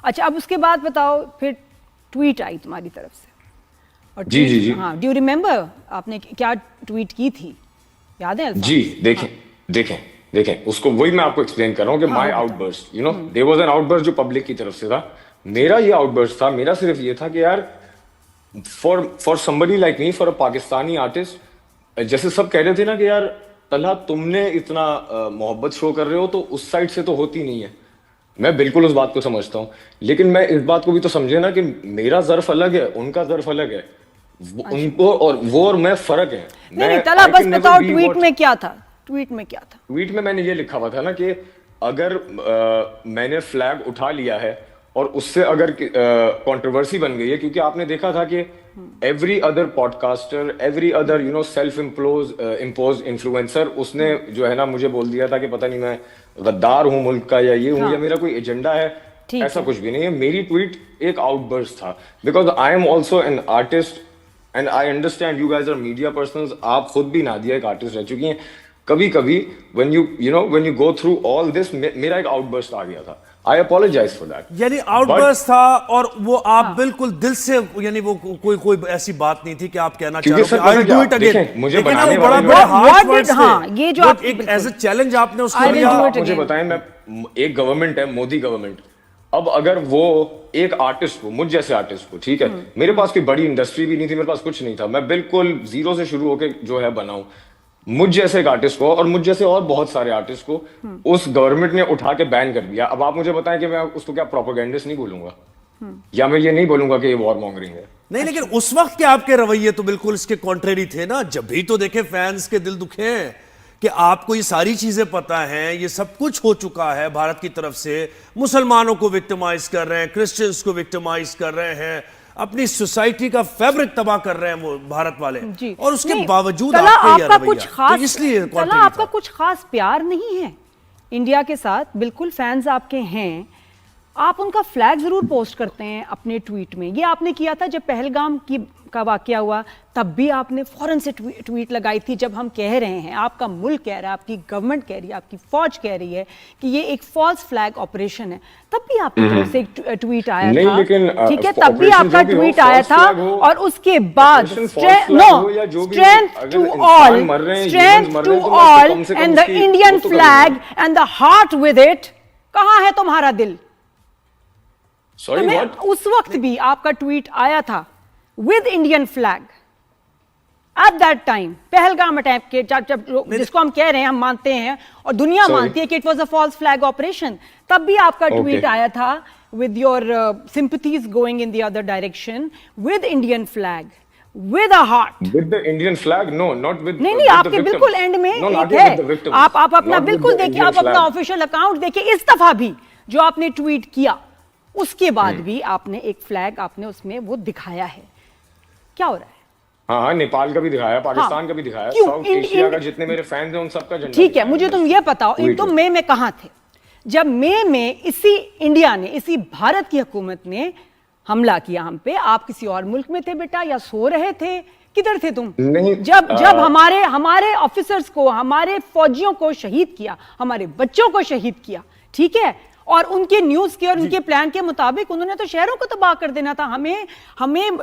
अच्छा, अब उसके बाद बताओ, फिर ट्वीट आई तुम्हारी तरफ से और जी जी जी हाँ, डू यू रिमेम्बर आपने क्या ट्वीट की थी, याद है अल्फाज? जी। देखें हाँ देखें देखें, उसको वही मैं आपको एक्सप्लेन कर रहा हूँ कि हाँ, माई वो बताओ। Outburst, you know, there was an outburst जो पब्लिक की तरफ से था। मेरा ये आउटबर्स्ट था, मेरा सिर्फ ये था कि यार for somebody like me, for a Pakistani artist, जैसे सब कह रहे थे ना कि यार तलहा तुमने इतना मोहब्बत शो कर रहे हो तो उस साइड से तो होती नहीं है। मैं बिल्कुल उस बात को समझता हूँ, लेकिन मैं इस बात को भी तो समझे ना कि मेरा ज़र्फ अलग है, उनका ज़र्फ अलग है। अच्छा, उनको और वो और मैं फर्क है। नहीं मैं नहीं, तला आई बस कैन नेवर बताओ बी ट्वीट व्हाट। में क्या था, ट्वीट में क्या था? ट्वीट में मैंने ये लिखा हुआ था ना कि अगर मैंने फ्लैग उठा लिया है और उससे अगर कंट्रोवर्सी बन गई है, क्योंकि आपने देखा था कि every other podcaster, every other you know self impose influencer, उसने जो है ना मुझे बोल दिया था कि पता नहीं मैं गद्दार हूं मुल्क का, या ये हूं, या हाँ मेरा कोई एजेंडा है। ठीक ऐसा है। कुछ भी नहीं है। मेरी ट्वीट एक आउटबर्स्ट था, because I am also an artist and I understand you guys are media personals. आप खुद भी नादिया एक आर्टिस्ट रह चुकी हैं। कभी कभी when you go through all this, मेरा एक आउटबर्स्ट आ गया था। आई अपोलोजाइज फॉर दैट। यानी बट आउटबर्स्ट था, और वो आप हाँ बिल्कुल दिल से, यानी वो कोई ऐसी बात नहीं थी कि आप कहना चाह क्योंकि रहे सर हो कि आई पता डू क्या, इट अगेन। देखें मुझे लेकिन बनाने वो बड़ा वाले बड़ा लोग, हार्श What वर्ड did- से, हाँ, ये जो आप एक एज ए चैलेंज आपने उसको I will लिया। do आप it मुझे again. बताएं, मैं एक गवर्नमेंट है, मोदी गवर्नमेंट, अब अगर वो एक आर्टिस्ट को, मुझ जैसे आर्टिस्ट को, ठीक है, मेरे पास कोई बड़ी इंडस्ट्री भी नहीं थी, मेरे पास कुछ नहीं था, मैं बिल्कुल जीरो से शुरू होके जो है बनाऊं, मुझ जैसे एक आर्टिस्ट को और मुझ जैसे और बहुत सारे आर्टिस्ट को उस गवर्नमेंट ने उठा के बैन कर दिया। अब आप मुझे बताएं कि मैं उसको क्या प्रोपेगेंडिस्ट नहीं बोलूंगा, या मैं ये नहीं बोलूंगा कि ये वॉर मॉन्गरिंग है। नहीं, लेकिन उस वक्त के आपके रवैये तो बिल्कुल इसके कॉन्ट्रेरी थे ना। जब भी तो देखे फैंस के दिल दुखे हैं कि आपको ये सारी चीजें पता हैं, ये सब कुछ हो चुका है भारत की तरफ से, मुसलमानों को विक्टिमाइज कर रहे हैं, क्रिश्चियंस को विक्टिमाइज कर रहे हैं, अपनी सोसाइटी का फैब्रिक तबाह कर रहे हैं वो भारत वाले, जी। और उसके नहीं, बावजूद तला आपका ये आपका रवैया, कुछ खास, तो इसलिए तला contrary आपका था। कुछ खास प्यार नहीं है इंडिया के साथ, बिल्कुल फैंस आपके हैं, आप उनका फ्लैग जरूर पोस्ट करते हैं अपने ट्वीट में। ये आपने किया था जब पहलगाम का वाकया हुआ, तब भी आपने फौरन से ट्वीट लगाई थी। जब हम कह रहे हैं, आपका मुल्क कह रहा है, आपकी गवर्नमेंट कह रही है, आपकी फौज कह रही है कि ये एक फॉल्स फ्लैग ऑपरेशन है, तब भी आपकी तरफ से एक ट्वीट आया नहीं, था, लेकिन ठीक है, तब भी operation आपका जो भी हो, ट्वीट आया false था। flag हो, और उसके बाद operation false flag नो हो या जो भी हो, स्ट्रेंथ अगर टू इंसान ऑल, मर रहे हैं, स्ट्रेंथ humans मर टू रहे हैं, तो मैं ऑल कम से कम एंड द उसकी इंडियन वो तो फ्लैग करूंगा। And the heart with it. कहां है तुम्हारा दिल? सॉरी हमें व्हाट? उस वक्त भी आपका ट्वीट आया था with Indian flag at that time, Pahalgam attack के, जब जिसको हम कह रहे हैं, हम मानते हैं और दुनिया Sorry. मानती है कि it was a false flag operation, तब भी आपका ट्वीट Okay. आया था with your sympathies going in the other direction, with Indian flag, with a heart. With the Indian flag? No, not with. नहीं with नहीं, the आपके victims. बिल्कुल and में No, एक Nadia, with the है, victims. आप अपना Not with बिल्कुल the देखिए, Indian आप अपना flag. ऑफिशियल अकाउंट देखिए, इस दफा भी जो आपने ट्वीट किया उसके बाद भी आपने एक फ्लैग आपने उसमें वो दिखाया है। क्या हो रहा है? हाँ हाँ, नेपाल का भी दिखाया, पाकिस्तान का भी दिखाया, क्यों? साउथ एशिया का जितने मेरे फैंस हैं उन सबका झंडा ठीक है, दिखाया मुझे मैंने। तुम ये बताओ, Tweet तुम में। मई में कहां थे जब मई में इसी इंडिया ने, इसी भारत की हुकूमत ने हमला किया हम पे? आप किसी और मुल्क में थे बेटा, या सो रहे थे? किधर थे तुम? नहीं, जब हमारे ऑफिसर्स को, हमारे फौजियों को शहीद किया, हमारे बच्चों को शहीद किया, ठीक है, और उनके न्यूज के और उनके प्लान के मुताबिक उन्होंने तो शहरों को तबाह कर देना था, हमें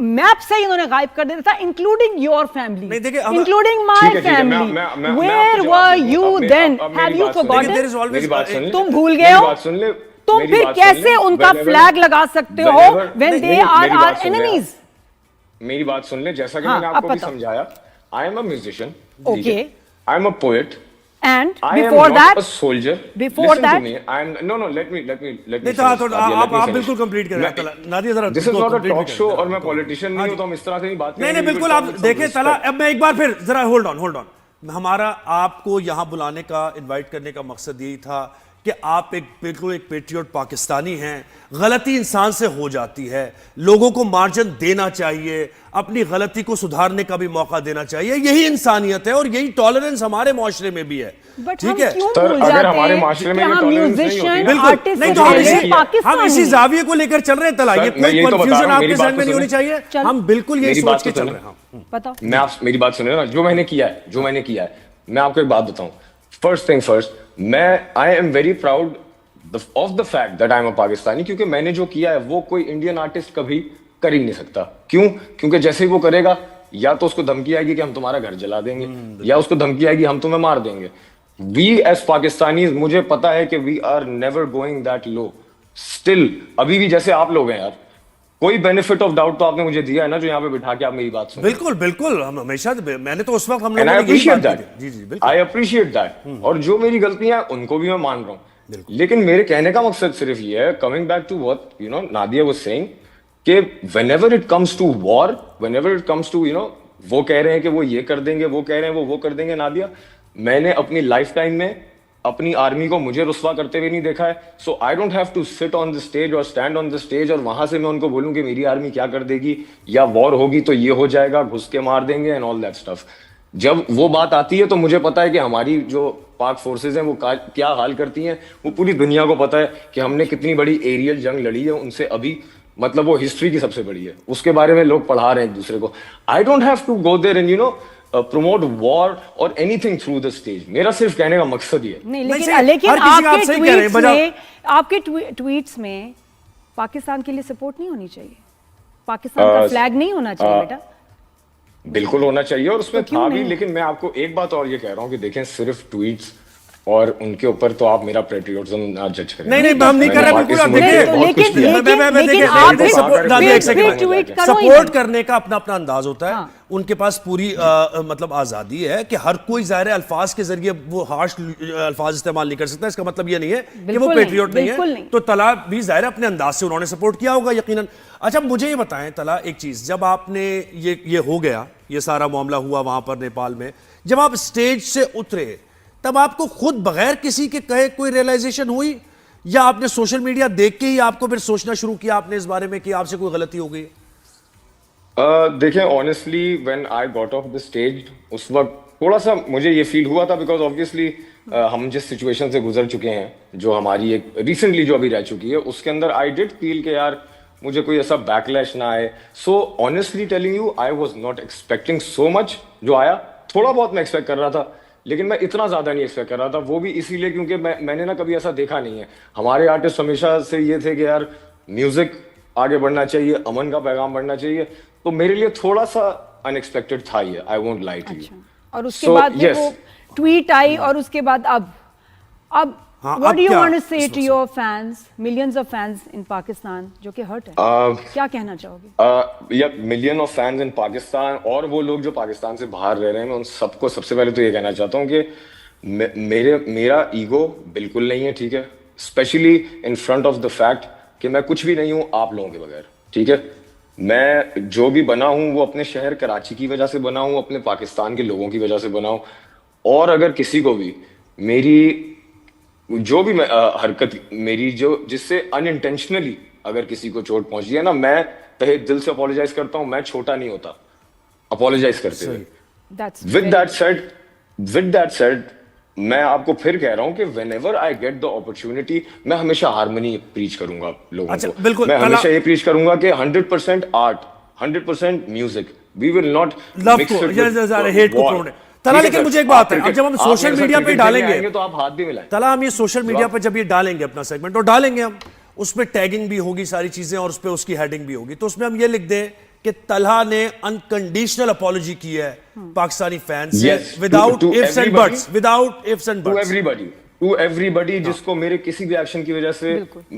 मैप से ही उन्होंने गायब कर देना था, इंक्लूडिंग योर फैमिली, नहीं, देखिए, इंक्लूडिंग ठीक माय है, ठीक है, मैं फैमिली। आपको वेयर जवाब वर दूंगा। यू अब देन? मेरी हैव यू बात सुन ले। लेकिन there is फॉरगॉटन? always- मेरी बात सुन ले। तुम भूल गए मेरी हो? बात सुन ले। तुम मेरी फिर बात सुन ले। कैसे उनका Whenever- फ्लैग लगा सकते हो whenever- व्हेन नहीं, दे नहीं, आर मेरी आवर बात सुन ले। एनिमीज? मेरी बात सुन ले, जैसा कि हाँ, मैंने अब आपको भी बताओ। समझाया, I am a musician, Okay. I am a poet, and I am before not that, a soldier. Before Listen that? to me. No, let me नहीं finish, तो हाँ, तो Nadia, let आप me finish. बिल्कुल कंप्लीट करें मैं- तला, नादिया जरा This is इसको not a complete भी talk करें। show हाँ, और मैं पॉलिटिशियन नहीं हूं, तो हम इस तरह से नहीं बात नहीं करेंगे। बिल्कुल, We आप will talk with देखें some तला, respect. अब मैं एक बार फिर जरा होल्ड ऑन, हमारा आपको यहां बुलाने का, इनवाइट करने का मकसद यही था कि आप बिल्कुल एक पेट्रियट पाकिस्तानी हैं। गलती इंसान से हो जाती है, लोगों को मार्जिन देना चाहिए, अपनी गलती को सुधारने का भी मौका देना चाहिए, यही इंसानियत है और यही टॉलरेंस हमारे माशरे में भी है। ठीक है, सर, अगर हमारे माशरे में ये tolerance नहीं होती ना- बिल्कुल नहीं, तो हम इसी जाविये को लेकर चल रहे हैं तला, सर, ये मैं कोई यही तो बता कंफ्यूजन रहा हूं, आपके मेरी जहन बात में तो नहीं होनी सुनिए। चाहिए, हम बिल्कुल यही मेरी सोच बात के तो चल सुनिए। रहे हैं। बताओ। मेरी बात सुनिए ना, जो मैंने किया है, मैं आपको एक बात बताऊं। First thing first, I am very proud of the fact that I am a Pakistani, क्योंकि मैंने जो किया है वो कोई इंडियन आर्टिस्ट कभी कर ही नहीं सकता। क्यों? क्योंकि जैसे ही वो करेगा, या तो उसको धमकी आएगी कि हम तुम्हारा घर जला देंगे, या उसको धमकी आएगी हम तुम्हें मार देंगे। वी एज पाकिस्तानी, मुझे पता है कि we are never going that low. Still अभी भी जैसे आप लोग हैं यार, कोई बेनिफिट ऑफ डाउट तो आपने मुझे दिया है ना, जो यहाँ पे बिठा के आप मेरी बात सुन। बिल्कुल बिल्कुल, हम हमेशा, मैंने तो उस वक्त हम एंड लोगों आई ने यही अप्रिशिएट बात की दैट, थी। जी जी बिल्कुल, आई अप्रिशिएट दैट। और जो मेरी गलतियां हैं उनको भी मैं मान रहा हूँ, लेकिन मेरे कहने का मकसद सिर्फ ये है, coming back to what you know Nadia was saying, कि whenever it comes to war, whenever it comes to वो कह रहे हैं कि वो ये कर देंगे, वो कह रहे हैं वो कर देंगे। नादिया, मैंने अपनी लाइफ टाइम में अपनी आर्मी को मुझे रुस्वा करते हुए नहीं देखा है। So I don't have to sit on the stage और स्टैंड ऑन द स्टेज और वहां से मैं उनको बोलूं कि मेरी आर्मी क्या कर देगी, या वॉर होगी तो ये हो जाएगा, घुस के मार देंगे एंड ऑल दैट स्टफ। जब वो बात आती है तो मुझे पता है कि हमारी जो पाक फोर्सेज हैं वो क्या हाल करती हैं। वो पूरी दुनिया को पता है कि हमने कितनी बड़ी एरियल जंग लड़ी है उनसे अभी, मतलब वो हिस्ट्री की सबसे बड़ी है, उसके बारे में लोग पढ़ा रहे हैं एक दूसरे को। I don't have to go there and promote war और एनीथिंग थ्रू द स्टेज। मेरा सिर्फ कहने का मकसद ये है। नहीं, नहीं, लेकिन सही- लेकिन हर किसी का आप आपके सही कह रहे हैं, ट्वीट्स बजाय- में, आपके ट्वीट्स में पाकिस्तान के लिए सपोर्ट नहीं होनी चाहिए, पाकिस्तान का फ्लैग नहीं होना चाहिए बेटा। बिल्कुल होना चाहिए, और उसमें तो क्यों था भी। नहीं? लेकिन मैं आपको एक बात और ये कह रहा हूँ कि देखें, सिर्फ ट्वीट्स और उनके ऊपर तो आप मेरा पेट्रियोटिज्म ना जज करें। नहीं, हम नहीं कर रहे, बिल्कुल। आप देखिए, सपोर्ट करने का अपना अपना अंदाज होता है। हाँ। उनके पास पूरी मतलब आजादी है कि हर कोई ज़ाहिर है अल्फाज के जरिए वो हार्श अल्फाज इस्तेमाल नहीं कर सकता। इसका मतलब ये नहीं है कि वो बिल्कुल नहीं, पेट्रियोट नहीं बिल्कुल है। नहीं। तो तला भी ज़ाहिर है अपने अंदाज से उन्होंने सपोर्ट किया होगा यकीनन। अच्छा, मुझे ये बताएं तला, एक चीज, जब आपने ये हो गया, ये सारा मामला हुआ वहां पर नेपाल में, जब आप स्टेज से उतरे, तब आपको खुद बगैर किसी के कहे कोई रियलाइजेशन हुई, या आपने सोशल मीडिया देख के ही आपको फिर सोचना शुरू किया आपने इस बारे में कि आपसे कोई गलती हो गई? देखें, honestly when I got off the stage, उस वक्त थोड़ा सा मुझे ये फील हुआ था, बिकॉज ऑब्वियसली हम जिस सिचुएशन से गुजर चुके हैं, जो हमारी एक रिसेंटली जो अभी रह चुकी है, उसके अंदर आई डिड फील कि यार मुझे कोई ऐसा बैकलैश ना आए। So honestly telling you, I was not expecting so much. जो आया थोड़ा बहुत मैं एक्सपेक्ट कर रहा था, लेकिन मैं इतना ज्यादा नहीं एक्सपेक्ट कर रहा था। वो भी इसीलिए क्योंकि मैंने ना कभी ऐसा देखा नहीं है। हमारे आर्टिस्ट हमेशा से ये थे कि यार म्यूजिक आगे बढ़ना चाहिए, अमन का पैगाम बढ़ना चाहिए। तो मेरे लिए थोड़ा सा अनएक्सपेक्टेड था ये, I won't lie to you. और उसके बाद फिर वो ट्वीट आई, और उसके बाद अब हाँ, व्हाट अब डू यू क्या? Want to say to your fans, millions of fans in Pakistan जो कि हर्ट है, क्या कहना चाहोगे? या million of fans in Pakistan और वो लोग जो पाकिस्तान से बाहर रह रहे हैं, मैं उन सबको सबसे पहले तो ये कहना चाहता हूँ कि मेरा ईगो बिल्कुल नहीं है, ठीक है। Specially in front of the fact कि मैं कुछ भी नहीं हूँ आप लोगों के बगैर, ठीक है। मैं जो भी बना हूँ वो अपने शहर कराची की वजह से बना हूँ, अपने पाकिस्तान के लोगों की वजह से बना हूँ। और अगर किसी को भी मेरी जो भी हरकत मेरी जो जिससे अनइंटेंशनली अगर किसी को चोट पहुंची है ना, मैं तहे दिल से अपोलोजाइज करता हूं। मैं छोटा नहीं होता अपोलोजाइज करते हुए। विद दैट सेड मैं आपको फिर कह रहा हूं कि whenever I get the opportunity, मैं हमेशा हार्मनी प्रीच करूंगा लोगों अच्छा, को। बिल्कुल, मैं हमेशा ये प्रीच करूंगा कि 100% art, 100% music, we will not love को हेट को प्रोमोट। तला, लेकिन मुझे एक बात है, अब जब हम सोशल मीडिया पे डालेंगे तो आप हाथ भी मिलाएं। तला, हम ये सोशल मीडिया पे जब ये डालेंगे अपना सेगमेंट, और डालेंगे हम, उसमें टैगिंग भी होगी सारी चीजें, और उसपे उसकी हेडिंग भी होगी, तो उसमें हम ये लिख दें कि तलहा ने अनकंडीशनल अपॉलॉजी की है पाकिस्तानी फैंस से, without ifs and buts, without ifs and buts, to everybody जिसको मेरे किसी भी एक्शन की वजह से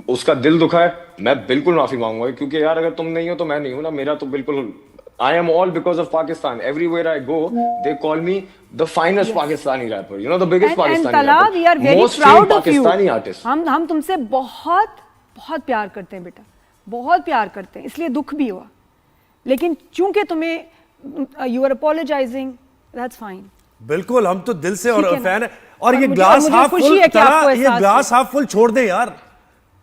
उसका दिल दुखा है, मैं बिल्कुल माफी मांगूंगा। क्योंकि यार अगर तुम नहीं हो तो मैं नहीं हूं ना। मेरा तो बिल्कुल, I am all because of Pakistan. Everywhere I go, they call me the finest Pakistani rapper. You know, the biggest Pakistani Tala, rapper. we are very Most proud famed of you. Pakistani artist. हम तुमसे बहुत बहुत प्यार करते हैं बेटा, बहुत प्यार करते हैं, इसलिए दुख भी हुआ। लेकिन चूंकि तुम्हें you are apologizing, that's fine. बिल्कुल, हम तो दिल से और ठीक है ना? फैन है। और ये मुझे ग्लास हाफ खुशी फुल, है कि आपको ये एहसास ग्लास हाफ फुल छोड़ दे यार।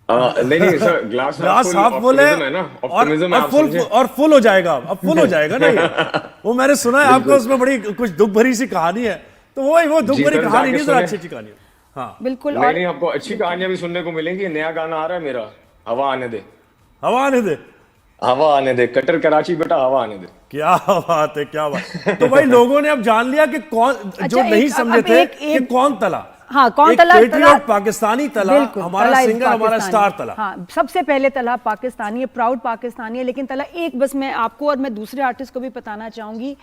नहीं सर, ग्लास हाफ फुल है ना, और ऑप्टिमिज्म है, आप फुल समझे? और फुल हो जाएगा, अब फुल हो जाएगा ना ये। वो मैंने सुना है आपको, उसमें बड़ी कुछ दुख भरी सी कहानी है, तो वो दुख भरी कहानी नहीं, जरा अच्छी कहानी है। हाँ बिल्कुल। नहीं, आपको अच्छी कहानियां भी सुनने को मिलेंगी। नया गाना आ रहा है मेरा, हवा आने दे, हवा आने दे, हवा आने दे, कटर कराची बेटा, हवा आने दे। क्या बात है, क्या बात। तो भाई लोगों ने अब जान लिया कि कौन, जो नहीं समझे थे कि कौन तला। हाँ, कौन एक तला? पेट्रियट पाकिस्तानी तला, बिल्कुल, हमारा तला is सिंगर, हमारा पाकिस्तानी। स्टार तला। हाँ, सबसे पहले तला पाकिस्तानी है, प्राउड पाकिस्तानी है। लेकिन तला एक बस मैं आपको और मैं दूसरे आर्टिस्ट को भी बताना चाहूंगी,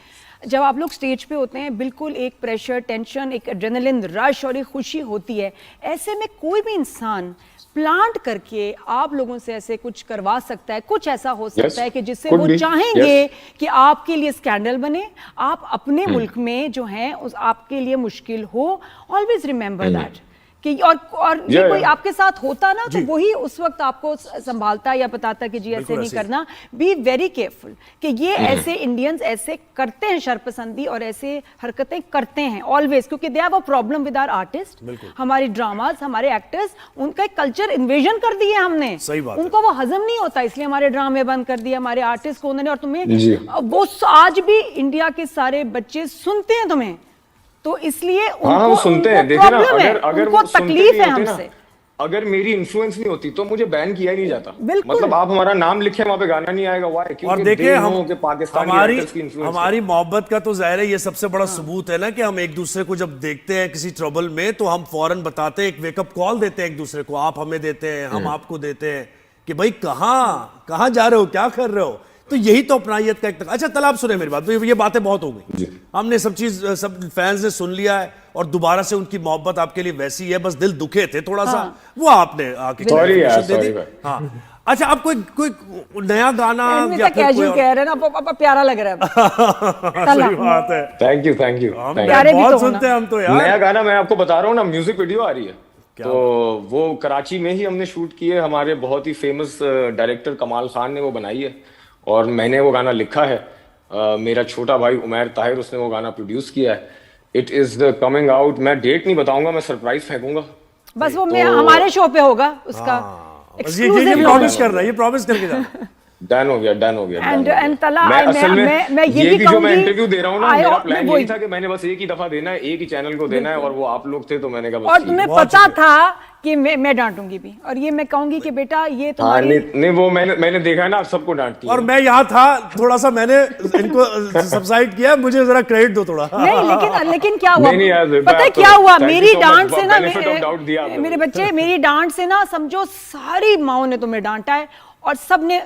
जब आप लोग स्टेज पे होते हैं बिल्कुल एक प्रेशर, टेंशन, एक एड्रेनलिन रश और एक खुशी होती है। ऐसे में कोई भी इंसान प्लांट करके आप लोगों से ऐसे कुछ करवा सकता है, कुछ ऐसा हो सकता है कि जिससे could वो be, चाहेंगे कि आपके लिए स्कैंडल बने, आप अपने मुल्क में जो है उस आपके लिए मुश्किल हो। ऑलवेज रिमेंबर दैट कि और ये Yeah, कोई yeah. आपके साथ होता ना तो जी। वही उस वक्त आपको संभालता या बताता कि जी ऐसे बिल्कुल नहीं ऐसे। करना। बी वेरी केयरफुल कि ये ऐसे इंडियंस ऐसे करते हैं, शरपसंदी और ऐसे हरकतें करते हैं ऑलवेज, क्योंकि they have a problem with our artist. हमारी ड्रामाज, हमारे एक्टर्स, उनका एक कल्चर इन्वेजन कर दिए हमने। सही बात है। उनको वो हजम नहीं होता, इसलिए हमारे ड्रामे बंद कर दिए, हमारे आर्टिस्ट को उन्होंने। और तुम्हें जी। वो आज भी इंडिया के सारे बच्चे सुनते हैं तुम्हें, तो इसलिए हाँ, वो सुनते हैं। देखिए ना, अगर उनको वो सुनते तकलीफ नहीं है होते ना, हमसे। अगर मेरी इन्फ्लुएंस नहीं होती तो मुझे बैन किया ही नहीं जाता। बिल्कुल। मतलब आप हमारा नाम लिखे वहां पे गाना नहीं आएगा, वाई? और क्योंकि देखिए they know कि पाकिस्तानी हमारी actors की influence है। हमारी मोहब्बत का तो जाहिर है ये सबसे बड़ा सबूत है ना कि हम एक दूसरे को जब देखते हैं किसी ट्रबल में तो हम फौरन बताते हैं, एक वेकअप कॉल देते हैं एक दूसरे को। आप हमें देते हैं, हम आपको देते हैं कि भाई कहाँ जा रहे हो, क्या कर रहे हो। तो यही तो अपनाइयत का एक अच्छा तलाब सुने मेरी बात, तो ये बातें बहुत हो गई, हमने सब चीज सब फैंस ने सुन लिया है और दोबारा से उनकी मोहब्बत आपके लिए वैसी है, बस दिल दुखे थे थोड़ा सा, वो आपने आके Sorry यार, clarification दे दी। sorry भाई। हाँ, अच्छा आप कोई नया गाना या फिर कैजुअल कोई कह रहे हैं ना, अब प्यारा लग रहा है। तला। सही बात है। Thank you, thank you. हम प्यारे भी बहुत तो हो सुनते हैं हम तो नया यार। गाना मैं आपको बता रहा हूँ ना, म्यूजिक वीडियो आ रही है, तो वो कराची में ही हमने शूट की है। हमारे बहुत ही फेमस डायरेक्टर कमाल खान ने वो बनाई है और मैंने वो गाना लिखा है। मेरा छोटा भाई उमैर ताहिर, उसने वो गाना प्रोड्यूस किया है। It is the coming out. मैं डेट नहीं बताऊंगा, मैं सरप्राइज फेंकूंगा। बस वो मैं हमारे शो पे होगा उसका बस ये प्रॉमिस कर रहा है, ये प्रॉमिस करके जा। डन हो गया, डन हो गया। एंड तला मैं असल में मैं ये ये भी भी जो मैं कहूंगी, इंटरव्यू दे रहा हूँ ना, I- मेरा प्लान वही। यही था कि मैंने बस एक ही दफा देना है, एक ही चैनल को देना है, और वो आप लोग थे तो मैंने कहा बस और ठीक है। तुम्हें बहुत पता था कि मैं डांटूंगी भी, और ये मैं कहूंगी कि बेटा ये हाँ, तुम्हारी नहीं वो मैंने देखा है ना, आप सबको डांटती और है। मैं यहाँ था, थोड़ा सा मैंने इनको सबसाइड किया, मुझे जरा क्रेडिट दो थोड़ा। नहीं, लेकिन क्या हुआ नहीं, नहीं यार, पता है तो क्या हुआ? thank you मेरी so much, डांट से ना benefit of doubt दिया आपने मेरे मुझे। बच्चे, मेरी डांट से ना समझो सारी माओ ने तुम्हें डांटा है और सब ने